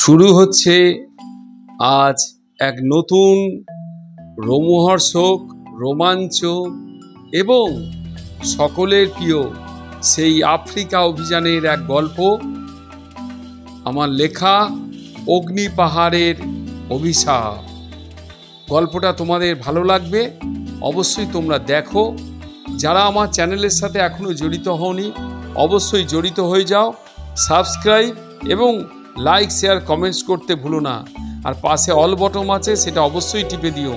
শুরু হচ্ছে আজ এক নতুন রোমহর্ষক, রোমাঞ্চ এবং সকলের প্রিয় সেই আফ্রিকা অভিযানের এক গল্প। আমার লেখা অগ্নি পাহাড়ের অভিশাপ। গল্পটা তোমাদের ভালো লাগবে, অবশ্যই তোমরা দেখো। যারা আমার চ্যানেলের সাথে এখনো জড়িত হওনি অবশ্যই জড়িত হয়ে যাও। সাবস্ক্রাইব এবং লাইক, শেয়ার, কমেন্টস করতে ভুলো না। আর পাশে অল বটন আছে, সেটা অবশ্যই টিপে দিও।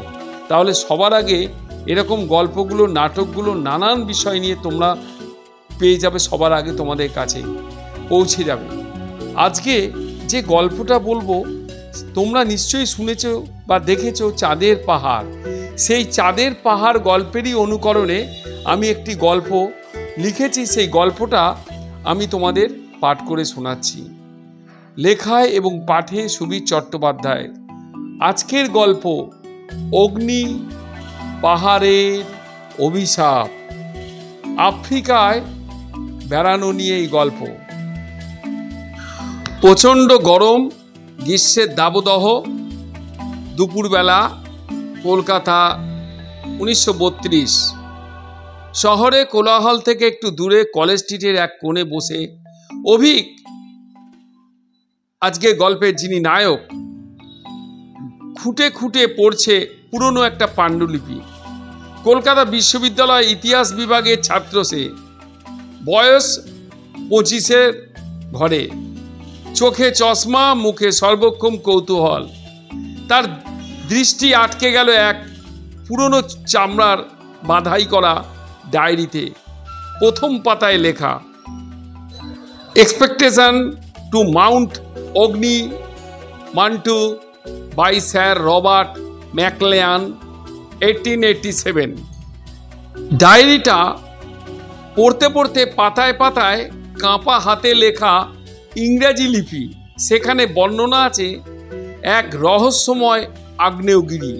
তাহলে সবার আগে এরকম গল্পগুলো, নাটকগুলো, নানান বিষয় নিয়ে তোমরা পেয়ে যাবে, সবার আগে তোমাদের কাছে পৌঁছে যাবে। আজকে যে গল্পটা বলবো তোমরা নিশ্চয়ই শুনেছো বা দেখেছো, চাঁদের পাহাড়। সেই চাঁদের পাহাড় গল্পেরই অনুকরণে আমি একটি গল্প লিখেছি। সেই গল্পটা আমি তোমাদের পাঠ করে শোনাচ্ছি। লেখায় এবং পাঠে সুবীর চট্টোপাধ্যায়। আজকের গল্প অগ্নি পাহাড়ের অভিশাপ। আফ্রিকায় বেড়ানো নিয়ে এই গল্প। প্রচণ্ড গরম, গ্রীষ্মের দাবদাহ। দুপুরবেলা, কলকাতা 1932। শহরে কোলাহল থেকে একটু দূরে কলেজ স্ট্রিটের এক কোণে বসে অভিক, আজকে গল্পের যিনি নায়ক, খুঁটে খুঁটে পড়ছে পুরনো একটা পাণ্ডুলিপি। কলকাতা বিশ্ববিদ্যালয় ইতিহাস বিভাগের ছাত্র সে। বয়স 25-এর ঘরে। চোখে চশমা, মুখে সর্বক্ষণ কৌতূহল। তার দৃষ্টি আটকে গেল এক পুরনো চামড়ার বাঁধাই করা ডায়েরিতে। প্রথম পাতায় লেখা, expectation two Mount Agni Mantoux by sir Robert ম্যাকলেয়ান 1887। ডায়েরিটা পড়তে পড়তে পাতায় পাতায় কাঁপা হাতে লেখা ইংরেজি লিপি। সেখানে বর্ণনা আছে এক রহস্যময় আগ্নেয়গিরি,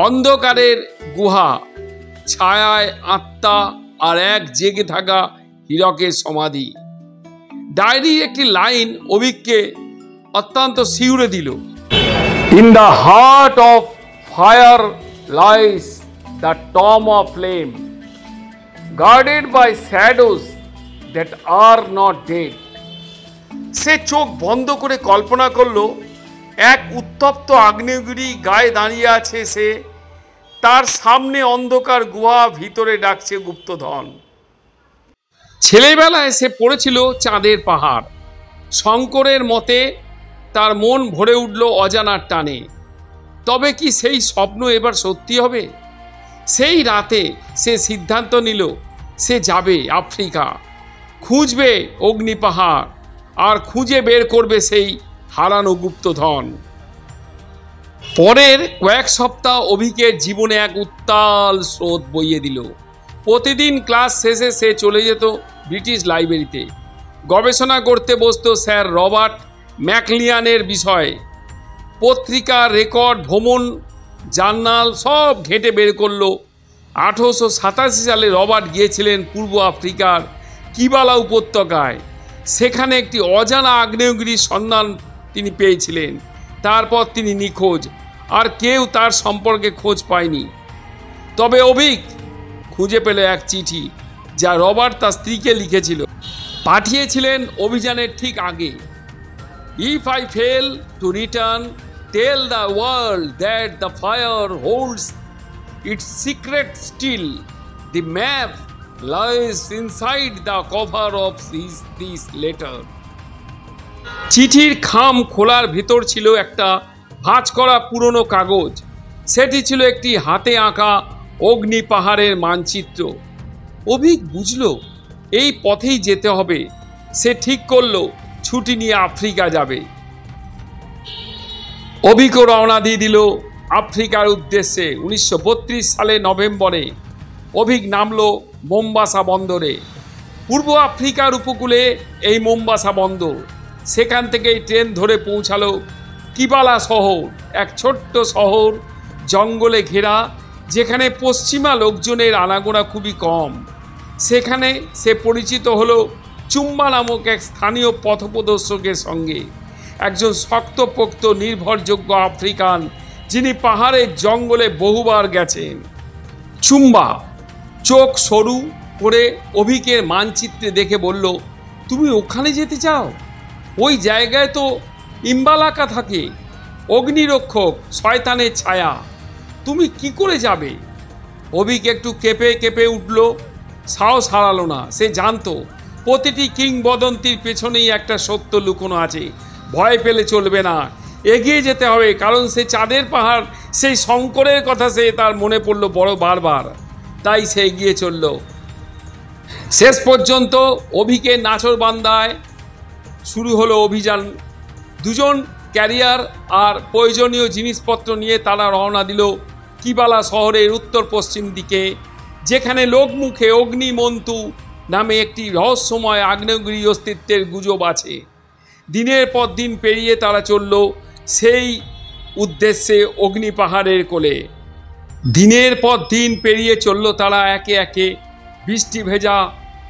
অন্ধকারের গুহা, ছায়ায় আত্মা আর এক জেগে থাকা হীরকের সমাধি। ডায়েরির একটি লাইন অভিককে অত্যন্ত শিউরে দিল। In the heart of fire lies the tomb of flame, guarded by shadows that are not dead. সে চোখ বন্ধ করে কল্পনা করলো এক উত্তপ্ত আগ্নেয়গিরি গায়ে দাঁড়িয়ে আছে সে। তার সামনে অন্ধকার গুহা, ভিতরে ডাকছে গুপ্তধন। ছেলেবেলায় সে পড়েছিল চাঁদের পাহাড়। শঙ্করের মতে তার মন ভরে উঠল অজানার টানে। তবে কি সেই স্বপ্ন এবার সত্যি হবে? সেই রাতে সে সিদ্ধান্ত নিল সে যাবে আফ্রিকা, খুঁজবে অগ্নি পাহাড় আর খুঁজে বের করবে সেই হারানো গুপ্তধন। পরের কয়েক সপ্তাহ অভিকের জীবনে এক উত্তাল স্রোত বইয়ে দিল। প্রতিদিন ক্লাস শেষে সে চলে যেত ব্রিটিশ লাইব্রেরিতে। গবেষণা করতে বসত স্যার রবার্ট ম্যাকলিয়ানের বিষয়ে। পত্রিকা, রেকর্ড, ভ্রমণ জার্নাল সব ঘেঁটে বের করলো। 1887 সালে রবার্ট গিয়েছিলেন পূর্ব আফ্রিকার কিবালা উপত্যকায়। সেখানে একটি অজানা আগ্নেয়গিরির সন্ধান তিনি পেয়েছিলেন। তারপর তিনি নিখোঁজ, আর কেউ তার সম্পর্কে খোঁজ পায়নি। তবে অভিক খুঁজে পেল এক চিঠি, যা রবার্ট তার স্ত্রীকে লিখেছিল। পাঠিয়েছিলেন অভিযানের ঠিক আগে। If I fail to return, tell the world that the fire holds its secret still. The map lies inside the cover of this letter. চিঠির খাম খোলার ভিতর ছিল একটা ভাঁজ করা পুরনো কাগজ। সেটি ছিল একটি হাতে আঁকা অগ্নি পাহাড়ের মানচিত্র। অভিক বুঝল এই পথেই যেতে হবে। সে ঠিক করলো ছুটি নিয়ে আফ্রিকা যাবে। অভিকও রওনা দিয়ে দিল আফ্রিকার উদ্দেশ্যে। 1932 সালে নভেম্বরে অভিক নামলো মোম্বাসা বন্দরে। পূর্ব আফ্রিকার উপকূলে এই মোম্বাসা বন্দর। সেখান থেকেই ট্রেন ধরে পৌঁছালো কিবালা শহর, এক ছোট্ট শহর জঙ্গলে ঘেরা, যেখানে পশ্চিমা লোকজনের আনাগোনা খুবই কম। সেখানে সে পরিচিত হলো চুম্বা নামক এক স্থানীয় পথপ্রদর্শকের সঙ্গে। একজন শক্তপোক্ত নির্ভরযোগ্য আফ্রিকান, যিনি পাহাড়ের জঙ্গলে বহুবার গেছেন। চুম্বা চোখ সরু করে অভিকের মানচিত্রে দেখে বলল, তুমি ওখানে যেতে চাও? ওই জায়গায় তো ইম্বালাকা থাকে, অগ্নিরক্ষক, শয়তানের ছায়া। তুমি কি করে যাবে? অভিক একটু কেঁপে কেঁপে উঠল, সাহস হারালো না। সে জানতো প্রতিটি কিংবদন্তির পেছনেই একটা সত্য লুকোনো আছে। ভয় পেলে চলবে না, এগিয়ে যেতে হবে, কারণ সে চাঁদের পাহাড়, সেই শঙ্করের কথা সে তার মনে পড়ল বড় বারবার। তাই সে এগিয়ে চলল। শেষ পর্যন্ত অভিকে নাচরবান্দায় শুরু হলো অভিযান। দুজন ক্যারিয়ার আর প্রয়োজনীয় জিনিসপত্র নিয়ে তারা রওনা দিল কিবালা শহরের উত্তর পশ্চিম দিকে, যেখানে লোকমুখে অগ্নিমন্তু নামে একটি রহস্যময় আগ্নেয়গিরি অস্তিত্বের গুজব আছে। দিনের পর দিন পেরিয়ে তারা চলল সেই উদ্দেশ্যে, অগ্নি পাহাড়ের কোলে। দিনের পর দিন পেরিয়ে চলল তারা একে একে বৃষ্টি ভেজা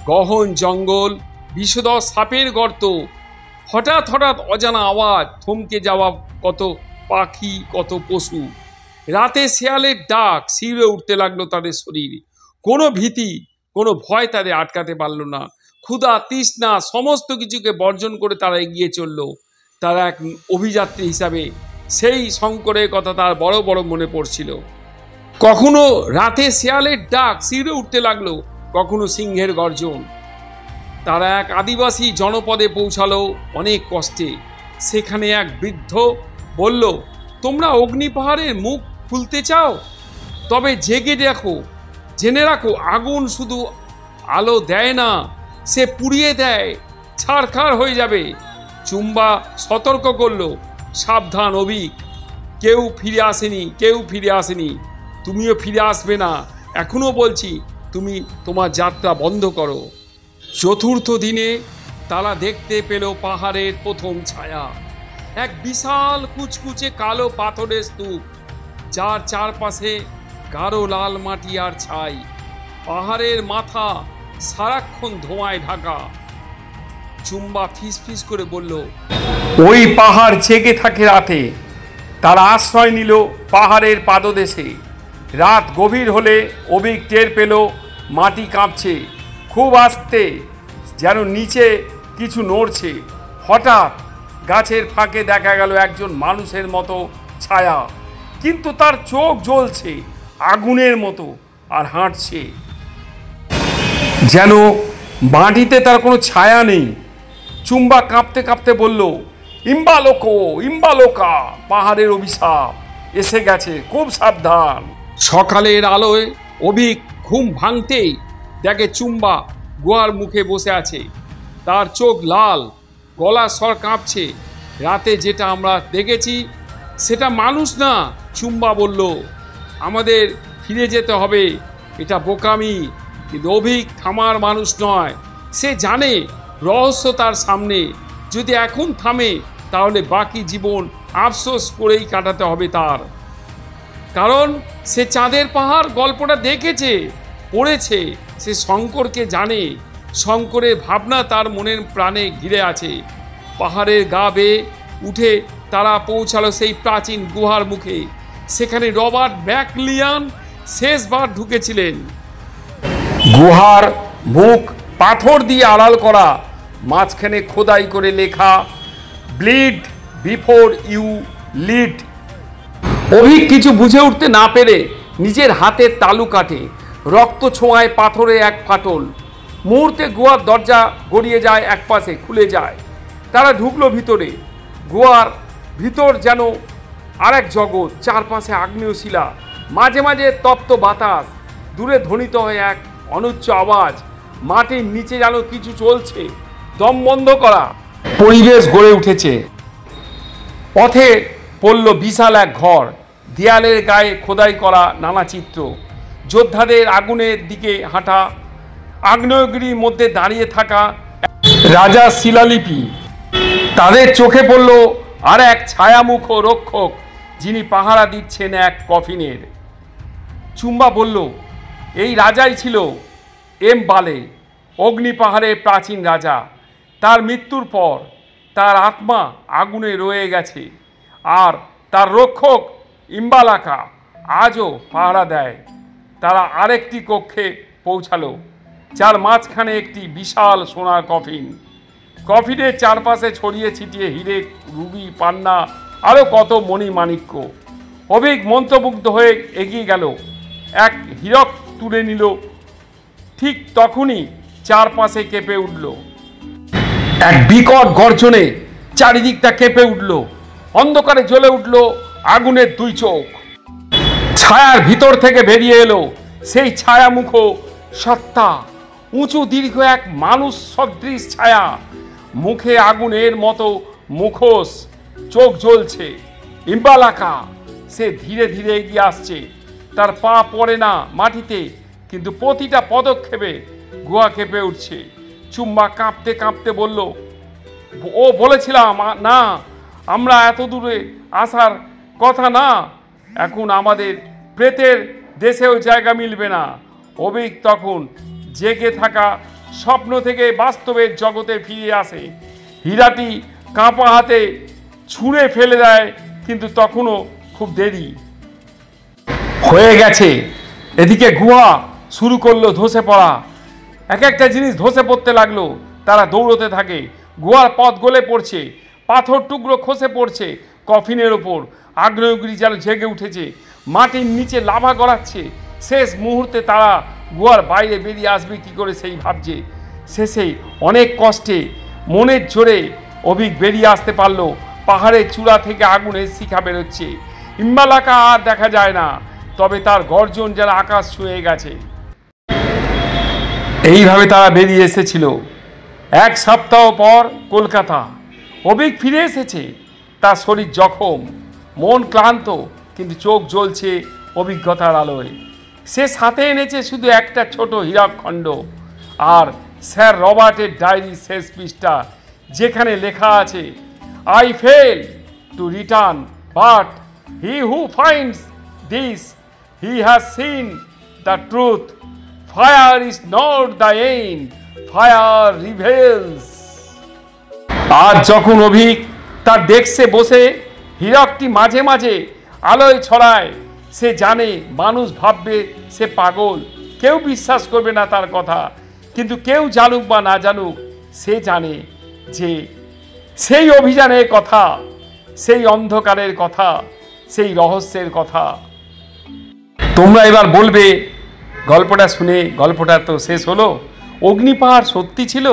গহন জঙ্গল, বিষধর সাপের গর্ত, হঠাৎ হঠাৎ অজানা আওয়াজ, থমকে যাওয়া কত পাখি, কত পশু। রাতে শেয়ালের ডাক শিউরে উঠতে লাগলো তাদের শরীর। কোনো ভীতি, কোনো ভয় তাদের আটকাতে পারল না। ক্ষুধা, তৃষ্ণা, সমস্ত কিছুকে বর্জন করে তারা এগিয়ে চলল। তারা এক অভিযাত্রী হিসাবে সেই শঙ্করের কথা তার বড় বড় মনে পড়ছিল। কখনো রাতে শেয়ালের ডাক শিউরে উঠতে লাগলো, কখনো সিংহের গর্জন। তারা এক আদিবাসী জনপদে পৌঁছালো অনেক কষ্টে। সেখানে এক বৃদ্ধ বলল, তোমরা অগ্নি পাহাড়ের মুখ খুলতে চাও? তবে জেগে দেখো, জেনে রাখো, আগুন শুধু আলো দেয় না, সে পুড়িয়ে দেয়, ছারখার হয়ে যাবে। চুম্বা সতর্ক করলো, সাবধান অভিক, কেউ ফিরে আসেনি, কেউ ফিরে আসেনি, তুমিও ফিরে আসবে না। এখনো বলছি, তুমি তোমার যাত্রা বন্ধ করো। চতুর্থ দিনে তারা দেখতে পেল পাহাড়ের প্রথম ছায়া, এক বিশাল কুচকুচে কালো পাথরের স্তূপ, যার চারপাশে গাঢ় লাল মাটি আর ছাই। পাহাড়ের মাথা সারাক্ষণ ধোঁয়ায় ঢাকা। চুম্বা ফিসফিস করে বলল, ওই পাহাড় জেগে থাকে রাতে। তারা আশ্রয় নিল পাহাড়ের পাদদেশে। রাত গভীর হলে অভিক টের পেল মাটি কাঁপছে খুব আস্তে, যেন নিচে কিছু নড়ছে। হঠাৎ গাছের ফাঁকে দেখা গেল একজন মানুষের মতো ছায়া, কিন্তু তার চোখ জ্বলছে আগুনের মতো আর হাঁটছে, যেন মাটিতে তার কোনো ছায়া নেই। চুম্বা কাঁপতে কাঁপতে বলল, ইম্বালোকো, ইম্বালোকা, পাহাড়ের অভিশাপ এসে গেছে, খুব সাবধান। সকালের আলোয় অভিক ঘুম ভাঙতেই দেখে চুম্বা গুহার মুখে বসে আছে। তার চোখ লাল, গলা স্বর কাঁপছে। রাতে যেটা আমরা দেখেছি সেটা মানুষ না। চুম্বা বলল, আমাদের ফিরে যেতে হবে, এটা বোকামি। কিন্তু অভিক থামার মানুষ নয়। সে জানে রহস্য তার সামনে, যদি এখন থামে তাহলে বাকি জীবন আফসোস করেই কাটাতে হবে তার। কারণ সে চাঁদের পাহাড় গল্পটা দেখেছে, পড়েছে, সে শঙ্করকে জানে। শঙ্করের ভাবনা তার মনের প্রাণে ঘিরে আছে। পাহাড়ের গা বেয়ে উঠে তারা পৌঁছালো সেই প্রাচীন গুহার মুখে। সেখানে রবার্ট ম্যাকলিয়ান শেষবার ঢুকেছিলেন। গুহার মুখ পাথর দিয়ে আড়াল করা, মাঝখানে খোদাই করে লেখা, bleed before you lead. Abhik কিছু বুঝে উঠতে না পেরে নিজের হাতের তালু কাটে। রক্ত ছোঁয়ায় পাথরে এক ফাটল। মুহূর্তে গুহার দরজা গড়িয়ে যায়, একপাশে খুলে যায়। তারা ঢুকলো ভিতরে। গুহার ভিতর যেন আরেক জগৎ, চারপাশে আগ্নেয় শিলা, মাঝে মাঝে তপ্ত বাতাস, দূরে ধ্বনিত হয় এক অনুচ্চ আওয়াজ। মাটির নিচে যেন কিছু চলছে, দম বন্ধ করা পরিবেশ গড়ে উঠেছে। পথে পড়ল বিশাল এক ঘর, দেয়ালের গায়ে খোদাই করা নানা চিত্র, যোদ্ধাদের আগুনের দিকে হাঁটা, আগ্নেয়গিরির মধ্যে দাঁড়িয়ে থাকা রাজা শিলালিপি। তাদের চোখে পড়ল আর এক ছায়ামুখ রক্ষক, যিনি পাহারা দিচ্ছেন এক কফিনের। চুম্বা বলল, এই রাজাই ছিল এম বালে, অগ্নি পাহাড়ের প্রাচীন রাজা। তার মৃত্যুর পর তার আত্মা আগুনে রয়ে গেছে, আর তার রক্ষক ইম্বালাকা আজও পাহারা দেয়। তারা আরেকটি কক্ষে পৌঁছালো, যার মাঝখানে একটি বিশাল সোনার কফিন। কফিনের চারপাশে ছড়িয়ে ছিটিয়ে হিরে, রুবি, পান্না, আরও কত মণিমাণিক্য। অভিক মন্ত্রমুগ্ধ হয়ে এগিয়ে গেল, এক হীরক তুলে নিল। ঠিক তখনই চারপাশে কেঁপে উঠল এক বিকট গর্জনে। চারিদিকটা কেঁপে উঠল, অন্ধকারে জ্বলে উঠল আগুনের দুই চোখ। ছায়ার ভিতর থেকে বেরিয়ে এলো সেই ছায়ামুখ সত্তা, উঁচু দীর্ঘ এক মানুষ সদৃশ ছায়া, মুখে আগুনের মতো মুখোশ, চোখ জ্বলছে। ইম্বালাকা, সে ধীরে ধীরে এগিয়ে আসছে। তার পা পড়ে না মাটিতে, কিন্তু প্রতিটা পদক্ষেপে গুহা কেঁপে উঠছে। চুম্বা কাঁপতে কাঁপতে বলল, ও বলেছিলাম না, আমরা এত দূরে আসার কথা না। এখন আমাদের প্রেতের দেশেও জায়গা মিলবে না। অভিক তখন জেগে থাকা স্বপ্ন থেকে বাস্তবের জগতে ফিরে আসে। হীরাটি কাঁপা হাতে ছুঁড়ে ফেলে দেয়, কিন্তু তখনও খুব দেরি হয়ে গেছে। এদিকে গুহা শুরু করলো ধসে পড়া। এক একটা জিনিস ধসে পড়তে লাগলো। তারা দৌড়তে থাকে। গুহার পথ গলে পড়ছে, পাথর টুকরো খসে পড়ছে কফিনের ওপর। আগ্নেয়গিরি যেন জেগে উঠেছে, মাটির নিচে লাভা গড়াচ্ছে। শেষ মুহূর্তে তারা গুহার বাইরে বেরিয়ে আসবে কী করে সেই ভাবছে। শেষে অনেক কষ্টে মনের জোরে অভিক বেরিয়ে আসতে পারলো। পাহাড়ের চূড়া থেকে আগুনের শিখা বেরোচ্ছে। ইম্বালাকা আর দেখা যায় না, তবে তার গর্জন যেন আকাশ ছুঁয়ে গেছে। এইভাবে তারা বেরিয়ে এসেছিল। এক সপ্তাহ পর কলকাতা। অভিক ফিরে এসেছে। তার শরীর জখম, মন ক্লান্ত, কিন্তু চোখ জ্বলছে অভিজ্ঞতার আলোয়। সে সাথে এনেছে শুধু একটা ছোট হীরকখণ্ড আর স্যার রবার্টের ডায়েরির শেষ পৃষ্ঠা, যেখানে লেখা আছে, I fail to return, but he who finds this, he has seen the truth. Fire is not the end, fire reveals. আর যখন অভিক তার ডেস্কে বসে হীরকটি মাঝে মাঝে আলোয় ছড়ায়, সে জানে মানুষ ভাববে সে পাগল, কেউ বিশ্বাস করবে না তার কথা। কিন্তু কেউ জানুক বা না জানুক, সে জানে যে সেই অভিযানের কথা, সেই অন্ধকারের কথা, সেই রহস্যের কথা। তোমরা এবার বলবে, গল্পটা শুনে গল্পটা তো শেষ হলো? অগ্নিপাহাড় সত্যি ছিল?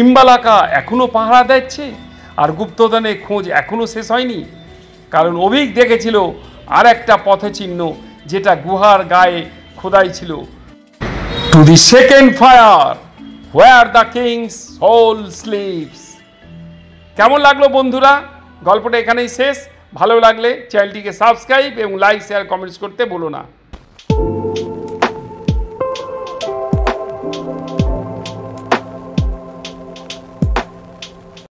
ইম্বালাকা এখনো পাহারা দিচ্ছে? আর গুপ্তধনের খোঁজ এখনো শেষ হয়নি? কারণ অভিক দেখেছিল আর একটা পথচিহ্ন, যেটা গুহার গায়ে খোদাই ছিল, to the second fire where the king's soul sleeps. কেমন লাগলো বন্ধুরা? গল্পটা এখানেই শেষ। ভালো লাগলে চ্যানেলটিকে সাবস্ক্রাইব এবং লাইক, শেয়ার, কমেন্টস করতে ভুলো না।